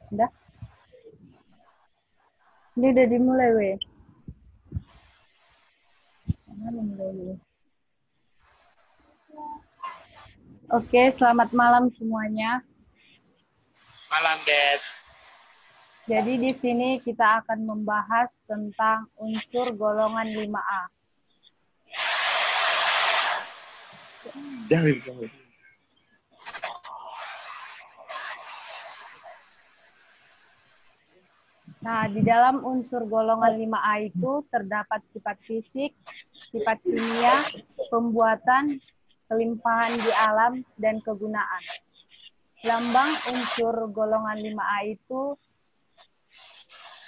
Udah? Ini udah dimulai, weh. Oke, selamat malam semuanya. Malam, Dad. Jadi di sini kita akan membahas tentang unsur golongan 5A. Jangan. Nah, di dalam unsur golongan 5A itu terdapat sifat fisik, sifat kimia, pembuatan, kelimpahan di alam, dan kegunaan. Lambang unsur golongan 5A itu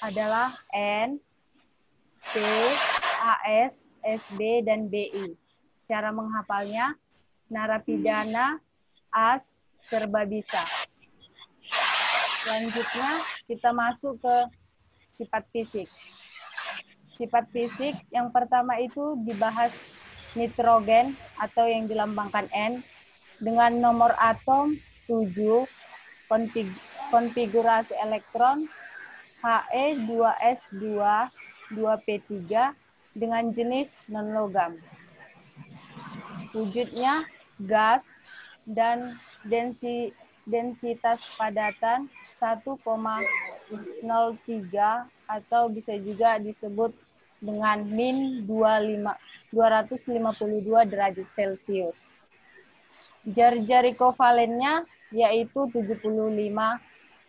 adalah N, P, AS, SB, dan BI. Cara menghafalnya, narapidana, AS, serba bisa. Selanjutnya, kita masuk ke sifat fisik. Sifat fisik yang pertama itu dibahas nitrogen atau yang dilambangkan N dengan nomor atom 7, konfigurasi elektron He2S2, 2P3 dengan jenis non-logam. Wujudnya gas dan densitas padatan 1,03 atau bisa juga disebut dengan min 252 derajat Celcius. Jari-jari kovalennya yaitu 75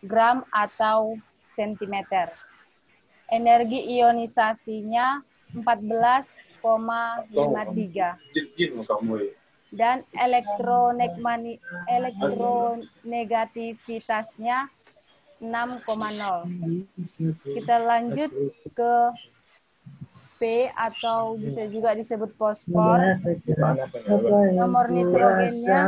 gram atau sentimeter. Energi ionisasinya 14,53. Dan elektronegativitasnya 6,0. Kita lanjut ke P atau bisa juga disebut fosfor. Nomor nitrogennya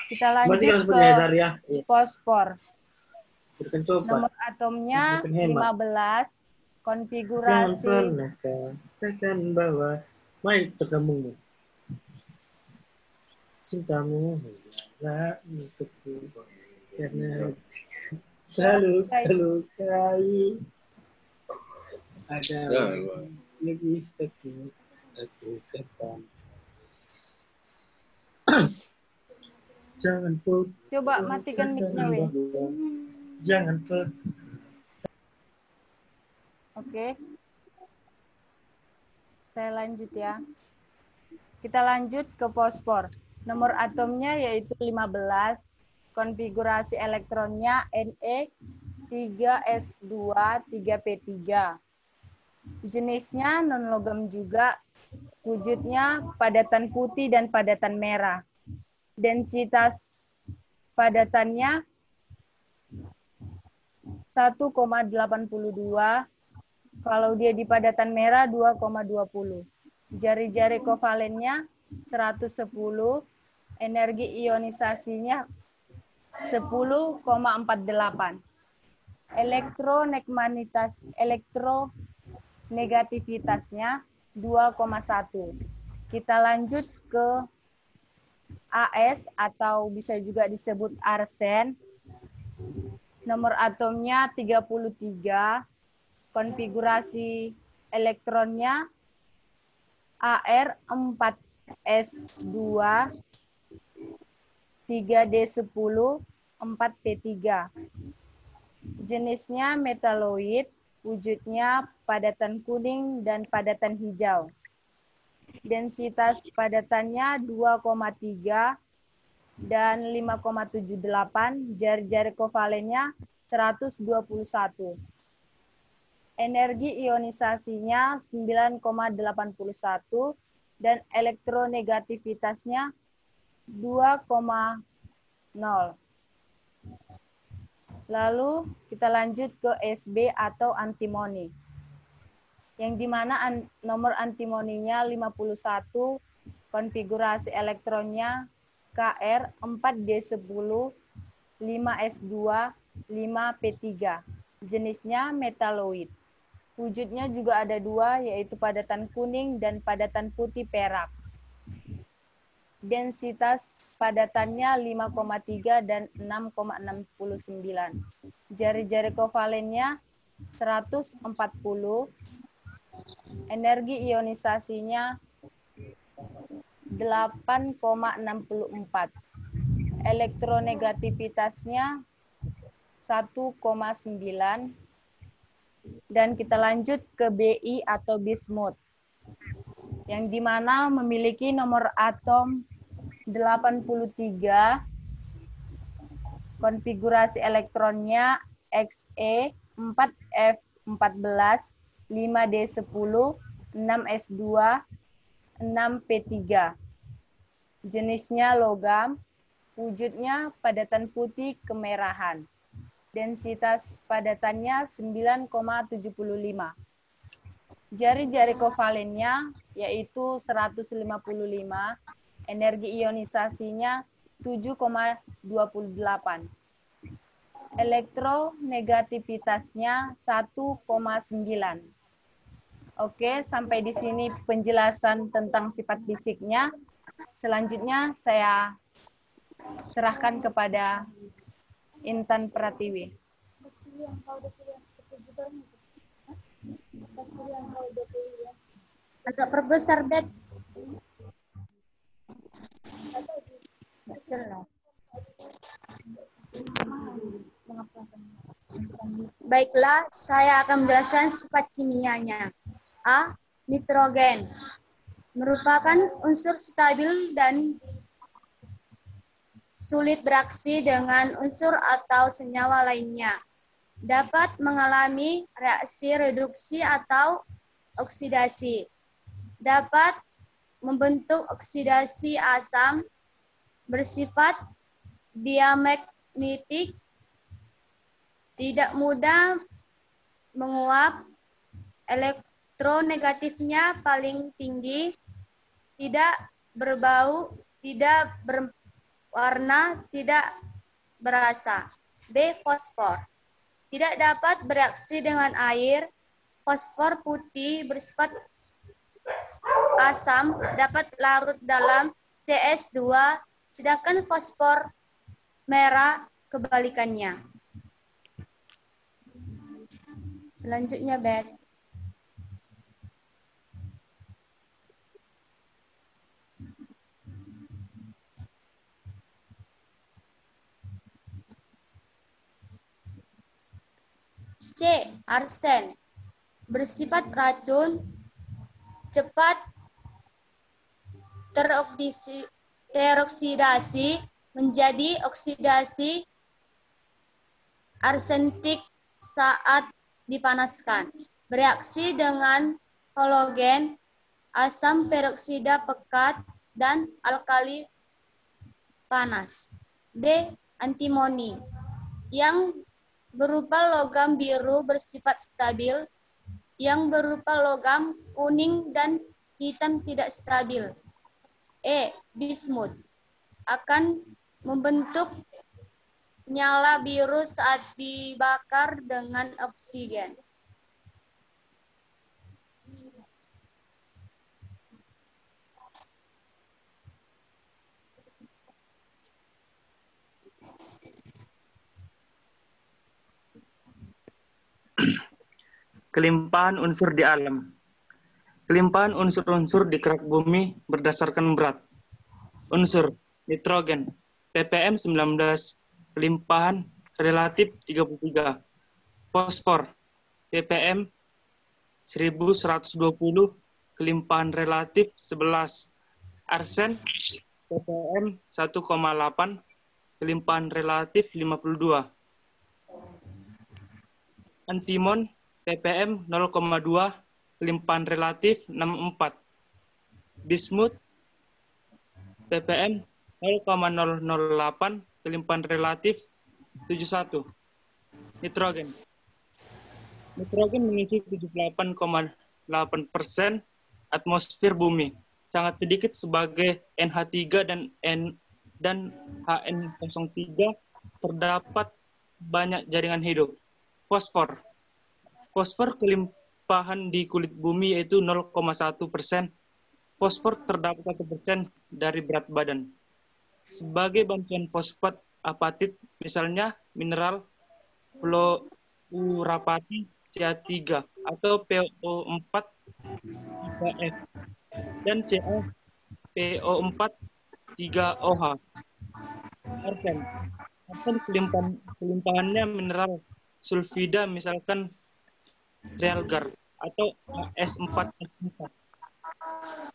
kita lanjut ke fosfor. Nomor atomnya 15, konfigurasi Katakan bahwa main terkambungmu. Cintamu hanyalah untukku karena selalu lukai ada lebih sakit aku katakan. Jangan putus. Coba matikan mic-nya, weh. Jangan putus. Oke. Saya lanjut ya. Kita lanjut ke fosfor. Nomor atomnya yaitu 15, konfigurasi elektronnya Ne 3S2 3P3. Jenisnya non-logam juga, wujudnya padatan putih dan padatan merah. Densitas padatannya 1,82, kalau dia di padatan merah 2,20. Jari-jari kovalennya 110, energi ionisasinya 10,48. Elektronegativitasnya 2,1. Kita lanjut ke AS atau bisa juga disebut arsen. Nomor atomnya 33, konfigurasi elektronnya Ar4S2, 3D10, 4P3. Jenisnya metaloid, wujudnya padatan kuning dan padatan hijau. Densitas padatannya 2,3 dan 5,78, jari-jari kovalennya 121. Energi ionisasinya 9,81 dan elektronegativitasnya 2,0. Lalu kita lanjut ke SB atau antimoni. Yang dimana nomor antimoninya 51, konfigurasi elektronnya Kr 4D10, 5S2, 5P3. Jenisnya metaloid. Wujudnya juga ada dua, yaitu padatan kuning dan padatan putih perak. Densitas padatannya 5,3 dan 6,69. Jari-jari kovalennya 140. Energi ionisasinya 8,64. Elektronegativitasnya 1,9. Dan kita lanjut ke Bi atau bismut, yang dimana memiliki nomor atom 83, konfigurasi elektronnya Xe, 4F14, 5D10, 6S2, 6P3. Jenisnya logam, wujudnya padatan putih kemerahan. Densitas padatannya 9,75. Jari-jari kovalennya yaitu 155, energi ionisasinya 7,28. Elektronegativitasnya 1,9. Oke, sampai di sini penjelasan tentang sifat fisiknya. Selanjutnya saya serahkan kepada Intan Pratiwi. Agak perbesar, Bet. Baiklah, saya akan menjelaskan sifat kimianya. A. Nitrogen. Merupakan unsur stabil dan sulit bereaksi dengan unsur atau senyawa lainnya. Dapat mengalami reaksi reduksi atau oksidasi. Dapat membentuk oksidasi asam, bersifat diamagnetik, tidak mudah menguap, elektronegatifnya paling tinggi, tidak berbau, tidak berwarna, tidak berasa. B. Fosfor. Tidak dapat bereaksi dengan air. Fosfor putih bersifat asam, dapat larut dalam CS2, sedangkan fosfor merah kebalikannya. Selanjutnya, Bet. C. Arsen. Bersifat racun, cepat teroksidasi menjadi oksidasi arsenik saat dipanaskan. Bereaksi dengan halogen, asam peroksida pekat, dan alkali panas. D. Antimoni. Yang berupa logam biru bersifat stabil, yang berupa logam kuning dan hitam tidak stabil. E. Bismut. Akan membentuk nyala biru saat dibakar dengan oksigen. Kelimpahan unsur di alam. Kelimpahan unsur-unsur di kerak bumi berdasarkan berat. Unsur nitrogen, ppm 19, kelimpahan relatif 33. Fosfor, ppm 1120, kelimpahan relatif 11. Arsen, ppm 1,8, kelimpahan relatif 52. Antimon, ppm 0,2, kelimpahan relatif 64. Bismut, ppm 0,008, kelimpahan relatif 71. Nitrogen. Nitrogen mengisi 78,8% atmosfer bumi. Sangat sedikit sebagai NH3 dan HN03 terdapat banyak jaringan hidup. Fosfor. Fosfor kelimpahan di kulit bumi yaitu 0,1%. Fosfor terdapat 1% dari berat badan. Sebagai bantuan fosfat apatit, misalnya mineral fluorapati Ca3 atau PO4 3F dan CaPO4 3OH. Arsen. Arsen kelimpahannya mineral sulfida misalkan Realgar atau AS4S4.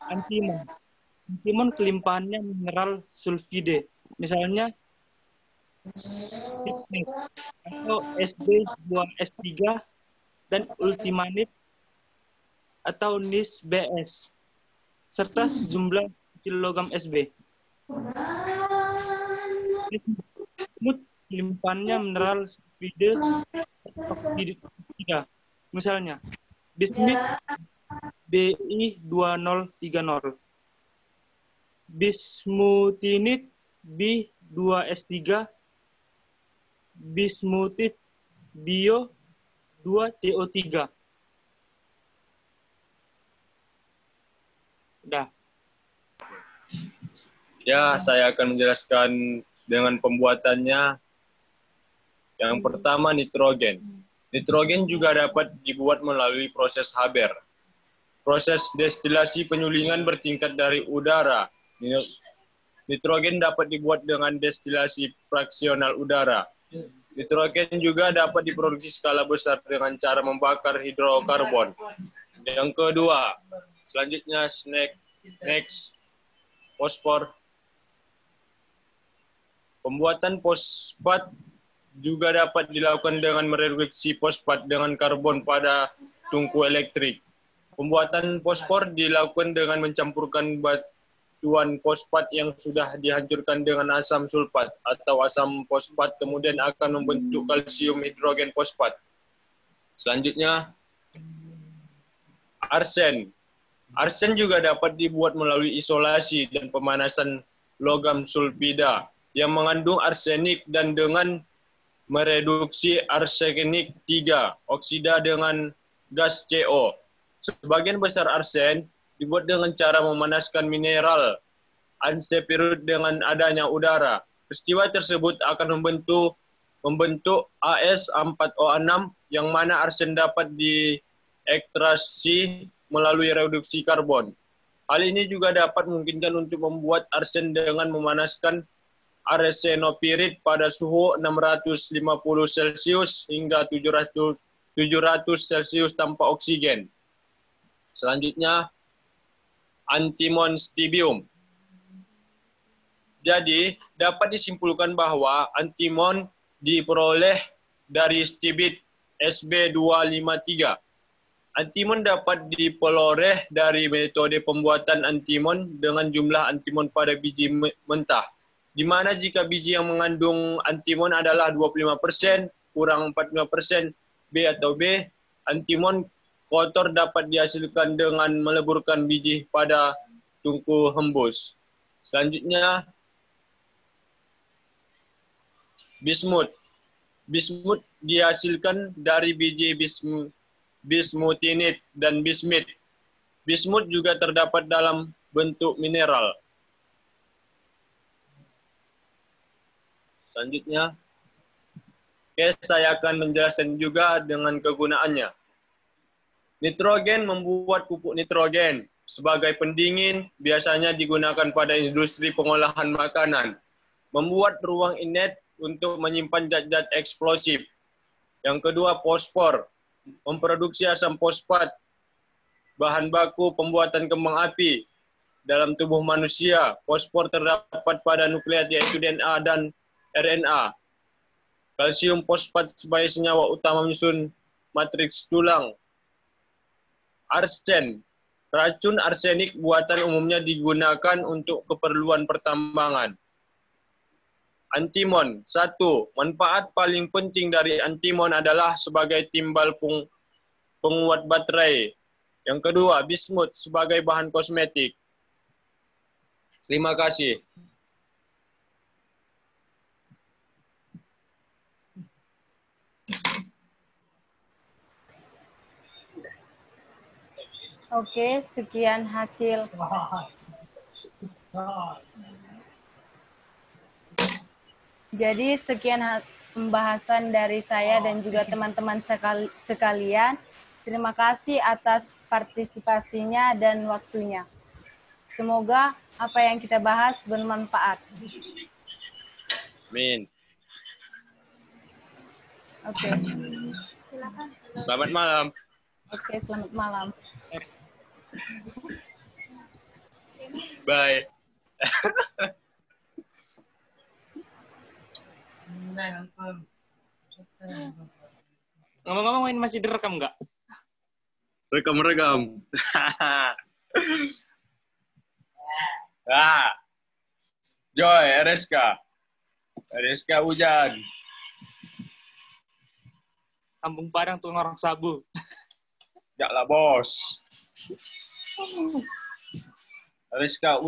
Antimon. Antimon kelimpahannya mineral sulfide misalnya Stibnite atau Sb2S3 dan ultimanit atau NiSBS serta sejumlah kecil logam Sb. Bismut kelimpahannya mineral sulfide oksida misalnya bismut Bi2030, bismutinit B2S3, bismutit bio 2CO3. Udah. Ya, saya akan menjelaskan dengan pembuatannya. Yang pertama, nitrogen. Nitrogen juga dapat dibuat melalui proses Haber. Proses destilasi penyulingan bertingkat dari udara. Nitrogen dapat dibuat dengan destilasi fraksional udara. Nitrogen juga dapat diproduksi skala besar dengan cara membakar hidrokarbon. Yang kedua, selanjutnya next, fosfor. Pembuatan fosfat juga dapat dilakukan dengan mereduksi fosfat dengan karbon pada tungku elektrik. Pembuatan fosfor dilakukan dengan mencampurkan batuan fosfat yang sudah dihancurkan dengan asam sulfat atau asam fosfat, kemudian akan membentuk kalsium hidrogen fosfat. Selanjutnya, arsen. Arsen juga dapat dibuat melalui isolasi dan pemanasan logam sulfida yang mengandung arsenik dan dengan mereduksi arsenik 3 oksida dengan gas CO. Sebagian besar arsen dibuat dengan cara memanaskan mineral ansepirut dengan adanya udara. Peristiwa tersebut akan membentuk AS4O6 yang mana arsen dapat diekstraksi melalui reduksi karbon. Hal ini juga dapat memungkinkan untuk membuat arsen dengan memanaskan arsenopirit pada suhu 650 Celcius hingga 700 Celcius tanpa oksigen. Selanjutnya, antimon stibium. Jadi, dapat disimpulkan bahwa antimon diperoleh dari stibit Sb253. Antimon dapat diperoleh dari metode pembuatan antimon dengan jumlah antimon pada biji mentah, di mana jika biji yang mengandung antimon adalah 25% kurang 45% B atau B, antimon kotor dapat dihasilkan dengan meleburkan biji pada tungku hembus. Selanjutnya, bismut. Bismut dihasilkan dari biji bismutinit dan bismit. Bismut juga terdapat dalam bentuk mineral. Selanjutnya, saya akan menjelaskan juga dengan kegunaannya. Nitrogen membuat pupuk nitrogen. Sebagai pendingin, biasanya digunakan pada industri pengolahan makanan. Membuat ruang inlet untuk menyimpan zat-zat eksplosif. Yang kedua, fosfor. Memproduksi asam fosfat. Bahan baku pembuatan kembang api. Dalam tubuh manusia, fosfor terdapat pada nukleat yaitu DNA dan RNA. Kalsium fosfat sebagai senyawa utama menyusun matriks tulang. Arsen. Racun arsenik buatan umumnya digunakan untuk keperluan pertambangan. Antimon. 1. Manfaat paling penting dari antimon adalah sebagai timbal penguat baterai. Yang kedua, bismut sebagai bahan kosmetik. Terima kasih. Oke, sekian hasil. Jadi sekian pembahasan dari saya dan juga teman-teman sekalian. Terima kasih atas partisipasinya dan waktunya. Semoga apa yang kita bahas bermanfaat. Amin. Oke. Selamat malam. Oke, selamat malam. Bye. Ngomong-ngomong, ini masih direkam nggak? Rekam. Joy, RSK hujan. Kampung Padang tukang orang sabu. Jaklah bos. RSK